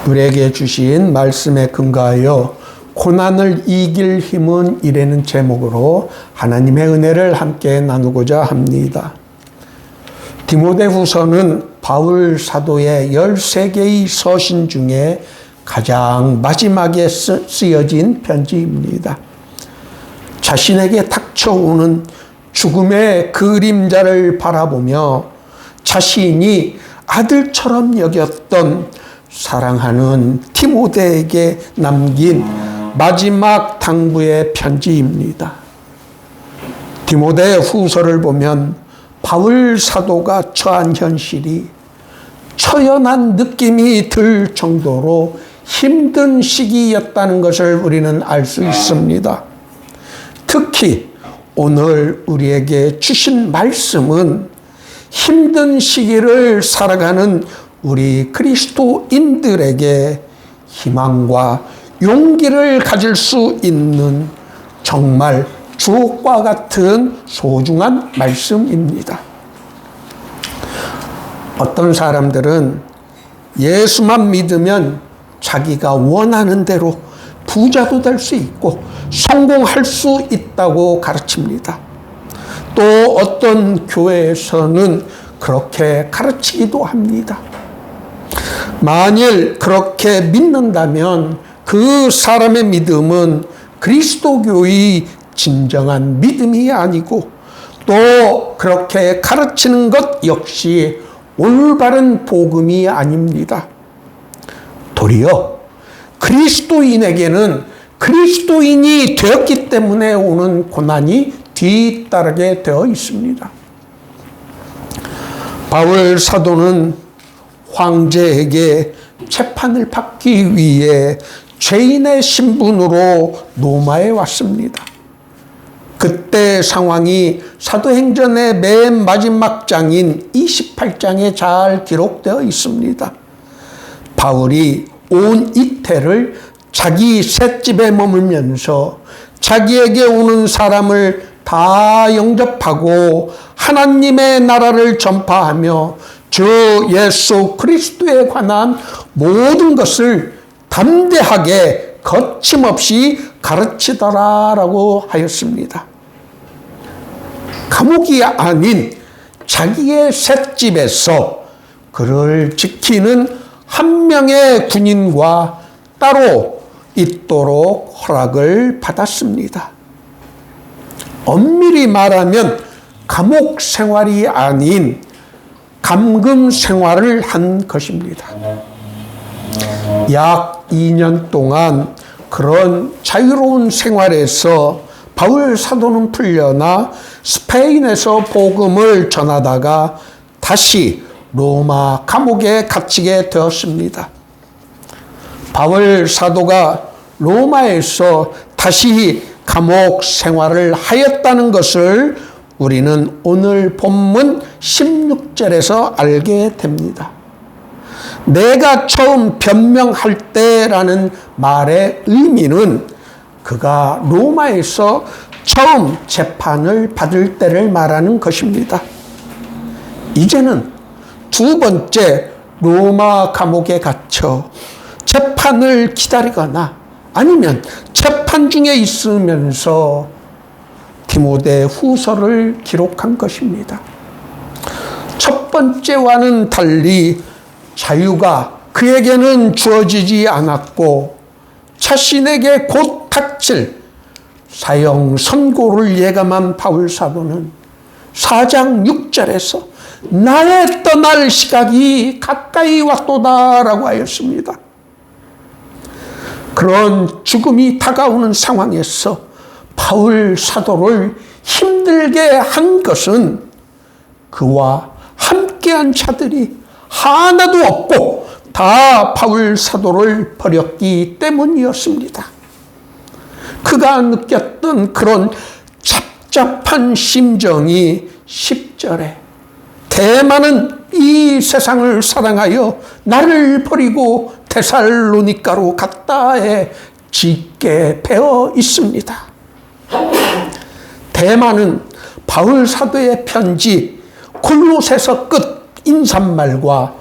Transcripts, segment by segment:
우리에게 주신 말씀에 근거하여 고난을 이길 힘은 이라는 제목으로 하나님의 은혜를 함께 나누고자 합니다. 디모데후서는 바울 사도의 13개의 서신 중에 가장 마지막에 쓰여진 편지입니다. 자신에게 닥쳐오는 죽음의 그림자를 바라보며 자신이 아들처럼 여겼던 사랑하는 디모데에게 남긴 마지막 당부의 편지입니다. 디모데 후서를 보면 바울 사도가 처한 현실이 처연한 느낌이 들 정도로 힘든 시기였다는 것을 우리는 알 수 있습니다. 특히 오늘 우리에게 주신 말씀은 힘든 시기를 살아가는 우리 그리스도인들에게 희망과 용기를 가질 수 있는 정말 주옥과 같은 소중한 말씀입니다. 어떤 사람들은 예수만 믿으면 자기가 원하는 대로 부자도 될 수 있고 성공할 수 있다고 가르칩니다. 또 어떤 교회에서는 그렇게 가르치기도 합니다. 만일 그렇게 믿는다면 그 사람의 믿음은 그리스도교의 진정한 믿음이 아니고 또 그렇게 가르치는 것 역시 올바른 복음이 아닙니다. 도리어 그리스도인에게는 그리스도인이 되었기 때문에 오는 고난이 뒤따르게 되어 있습니다. 바울 사도는 황제에게 재판을 받기 위해 죄인의 신분으로 로마에 왔습니다. 그때 상황이 사도행전의 맨 마지막 장인 28장에 잘 기록되어 있습니다. 바울이 온 이태를 자기 셋집에 머물면서 자기에게 오는 사람을 다 영접하고 하나님의 나라를 전파하며 주 예수 그리스도에 관한 모든 것을 담대하게 거침없이 가르치더라라고 하였습니다. 감옥이 아닌 자기의 셋집에서 그를 지키는 한 명의 군인과 따로 있도록 허락을 받았습니다. 엄밀히 말하면 감옥 생활이 아닌 감금 생활을 한 것입니다. 약 2년 동안 그런 자유로운 생활에서 바울 사도는 풀려나 스페인에서 복음을 전하다가 다시 로마 감옥에 갇히게 되었습니다. 바울 사도가 로마에서 다시 감옥 생활을 하였다는 것을 우리는 오늘 본문 16절에서 알게 됩니다. 내가 처음 변명할 때라는 말의 의미는 그가 로마에서 처음 재판을 받을 때를 말하는 것입니다. 이제는 두 번째 로마 감옥에 갇혀 재판을 기다리거나 아니면 재판 중에 있으면서 디모데 후서를 기록한 것입니다. 첫 번째와는 달리 자유가 그에게는 주어지지 않았고 자신에게 곧 닥칠 사형 선고를 예감한 바울 사도는 4장 6절에서 나의 떠날 시각이 가까이 왔도다라고 하였습니다. 그런 죽음이 다가오는 상황에서 바울 사도를 힘들게 한 것은 그와 함께한 자들이 하나도 없고 다 바울 사도를 버렸기 때문이었습니다. 그가 느꼈던 그런 잡잡한 심정이 10절에 대만은 이 세상을 사랑하여 나를 버리고 데살로니가로 갔다에 짙게 배어 있습니다. 대만은 바울 사도의 편지 골로새서 끝 인사말과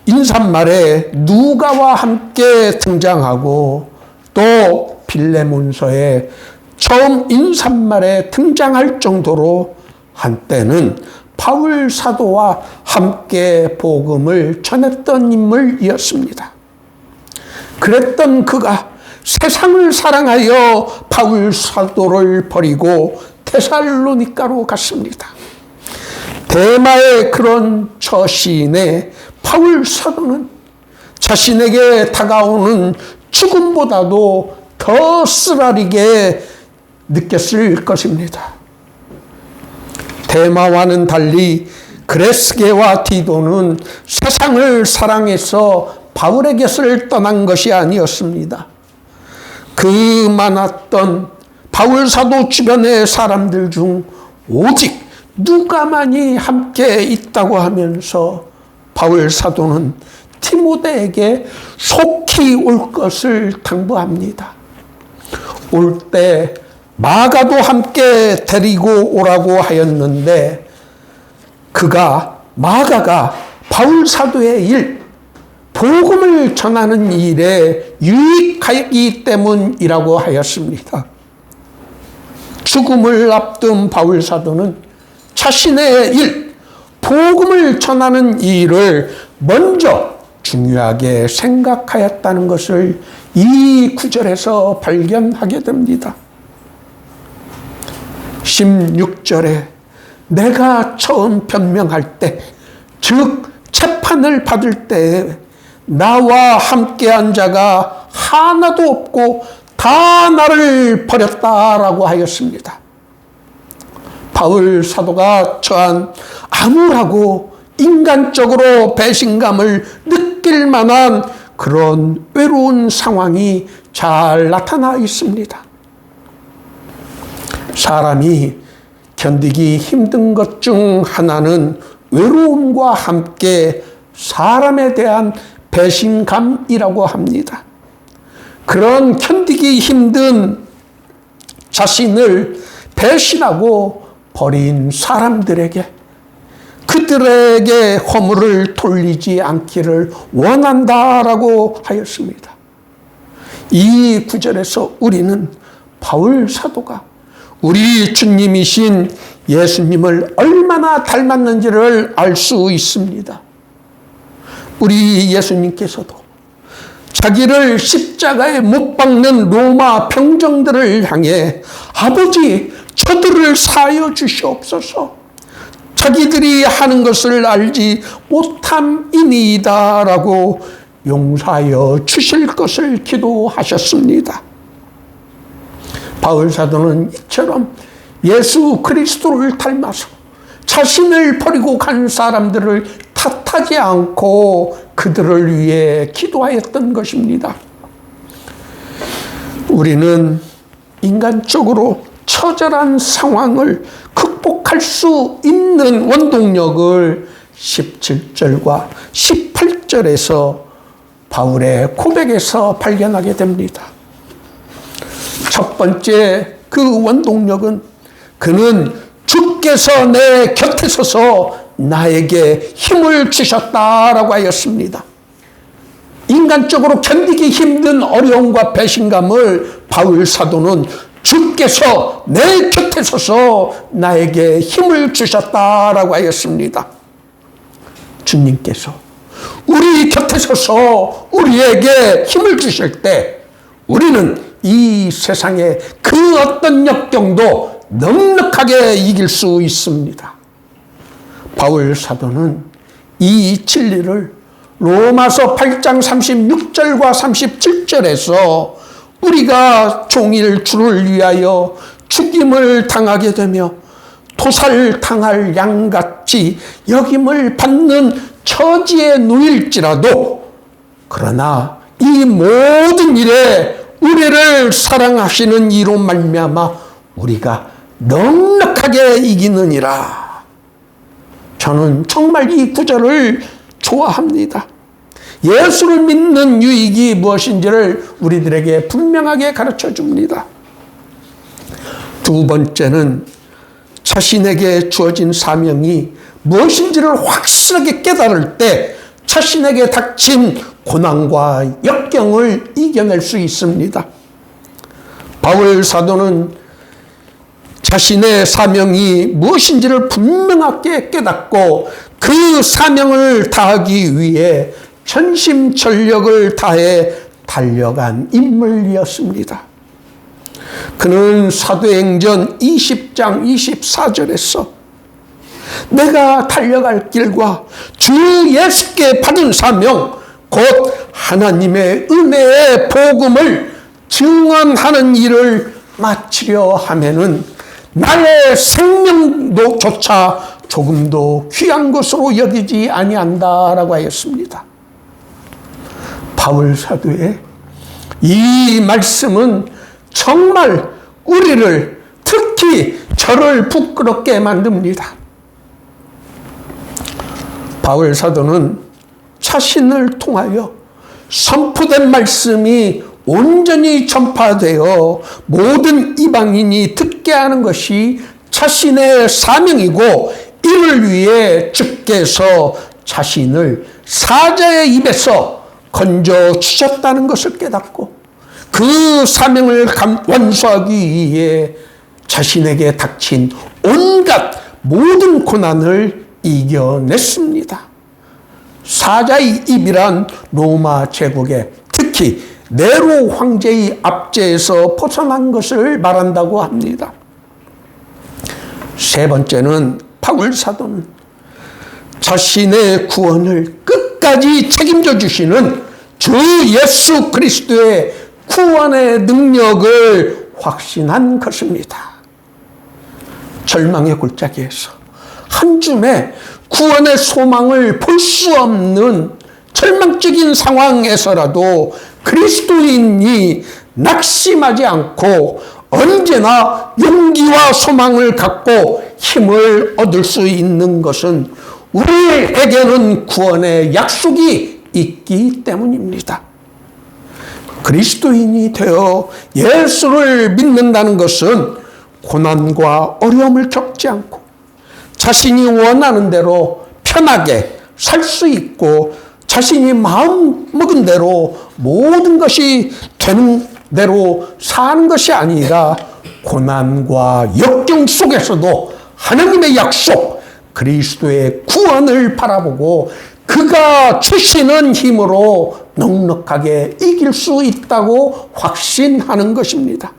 인사말에 누가와 함께 등장하고 또 빌레몬서에 처음 인사말에 등장할 정도로 한때는 바울 사도와 함께 복음을 전했던 인물이었습니다. 그랬던 그가 세상을 사랑하여 바울 사도를 버리고 데살로니가로 갔습니다. 대마의 그런 처시인의 바울 사도는 자신에게 다가오는 죽음보다도 더 쓰라리게 느꼈을 것입니다. 대마와는 달리 그레스게와 디도는 세상을 사랑해서 바울의 곁을 떠난 것이 아니었습니다. 그 많았던 바울 사도 주변의 사람들 중 오직 누가만이 함께 있다고 하면서 바울 사도는 디모데에게 속히 올 것을 당부합니다. 올 때 마가도 함께 데리고 오라고 하였는데 마가가 바울 사도의 일, 복음을 전하는 일에 유익하기 때문이라고 하였습니다. 죽음을 앞둔 바울 사도는 자신의 일, 복음을 전하는 일을 먼저 중요하게 생각하였다는 것을 이 구절에서 발견하게 됩니다. 16절에 내가 처음 변명할 때, 즉 재판을 받을 때 나와 함께한 자가 하나도 없고 다 나를 버렸다라고 하였습니다. 바울 사도가 처한 암울하고 인간적으로 배신감을 느낄 만한 그런 외로운 상황이 잘 나타나 있습니다. 사람이 견디기 힘든 것 중 하나는 외로움과 함께 사람에 대한 배신감이라고 합니다. 그런 견디기 힘든 자신을 배신하고 버린 사람들에게 그들에게 허물을 돌리지 않기를 원한다라고 하였습니다. 이 구절에서 우리는 바울 사도가 우리 주님이신 예수님을 얼마나 닮았는지를 알 수 있습니다. 우리 예수님께서도 자기를 십자가에 못 박는 로마 병정들을 향해 아버지 저들을 사하여 주시옵소서, 자기들이 하는 것을 알지 못함이니이다 라고 용서하여 주실 것을 기도하셨습니다. 바울 사도는 이처럼 예수 그리스도를 닮아서 자신을 버리고 간 사람들을 탓하지 않고 그들을 위해 기도하였던 것입니다. 우리는 인간적으로 처절한 상황을 극복할 수 있는 원동력을 17절과 18절에서 바울의 고백에서 발견하게 됩니다. 첫 번째 그 원동력은 그는 주께서 내 곁에 서서 나에게 힘을 주셨다라고 하였습니다. 인간적으로 견디기 힘든 어려움과 배신감을 바울 사도는 주께서 내 곁에 서서 나에게 힘을 주셨다라고 하였습니다. 주님께서 우리 곁에 서서 우리에게 힘을 주실 때 우리는 이 세상의 그 어떤 역경도 넉넉하게 이길 수 있습니다. 바울 사도는 이 진리를 로마서 8장 36절과 37절에서 우리가 종일 주를 위하여 죽임을 당하게 되며 토살당할 양같이 여김을 받는 처지에 놓일지라도 그러나 이 모든 일에 우리를 사랑하시는 이로 말미암아 우리가 넉넉하게 이기느니라. 저는 정말 이 구절을 좋아합니다. 예수를 믿는 유익이 무엇인지를 우리들에게 분명하게 가르쳐 줍니다. 두 번째는 자신에게 주어진 사명이 무엇인지를 확실하게 깨달을 때 자신에게 닥친 고난과 역경을 이겨낼 수 있습니다. 바울 사도는 자신의 사명이 무엇인지를 분명하게 깨닫고 그 사명을 다하기 위해 전심전력을 다해 달려간 인물이었습니다. 그는 사도행전 20장 24절에서 내가 달려갈 길과 주 예수께 받은 사명 곧 하나님의 은혜의 복음을 증언하는 일을 마치려 하면은 나의 생명도조차 조금도 귀한 것으로 여기지 아니한다라고 하였습니다. 바울 사도의 이 말씀은 정말 우리를, 특히 저를 부끄럽게 만듭니다. 바울 사도는 자신을 통하여 선포된 말씀이 온전히 전파되어 모든 이방인이 듣게 하는 것이 자신의 사명이고, 이를 위해 주께서 자신을 사자의 입에서 건져 주셨다는 것을 깨닫고 그 사명을 완수하기 위해 자신에게 닥친 온갖 모든 고난을 이겨냈습니다. 사자의 입이란 로마 제국의, 특히 네로 황제의 압제에서 벗어난 것을 말한다고 합니다. 세 번째는 바울 사도는 자신의 구원을 끝까지 책임져 주시는 주 예수 그리스도의 구원의 능력을 확신한 것입니다. 절망의 골짜기에서 한 줌의 구원의 소망을 볼 수 없는 절망적인 상황에서라도 그리스도인이 낙심하지 않고 언제나 용기와 소망을 갖고 힘을 얻을 수 있는 것은 우리에게는 구원의 약속이 있기 때문입니다. 그리스도인이 되어 예수를 믿는다는 것은 고난과 어려움을 겪지 않고 자신이 원하는 대로 편하게 살 수 있고, 자신이 마음 먹은 대로 모든 것이 되는 대로 사는 것이 아니라 고난과 역경 속에서도 하나님의 약속, 그리스도의 구원을 바라보고 그가 주시는 힘으로 넉넉하게 이길 수 있다고 확신하는 것입니다.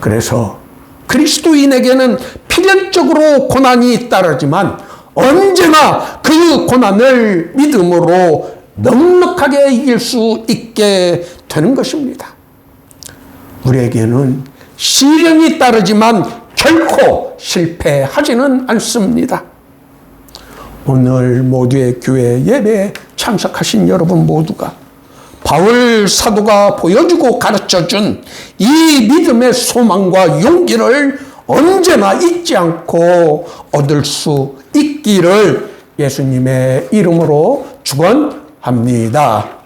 그래서 그리스도인에게는 필연적으로 고난이 따르지만 언제나 그 고난을 믿음으로 넉넉하게 이길 수 있게 되는 것입니다. 우리에게는 시련이 따르지만 결코 실패하지는 않습니다. 오늘 모두의 교회 예배에 참석하신 여러분 모두가 바울 사도가 보여주고 가르쳐준 이 믿음의 소망과 용기를 언제나 잊지 않고 얻을 수 있기를 예수님의 이름으로 축원합니다.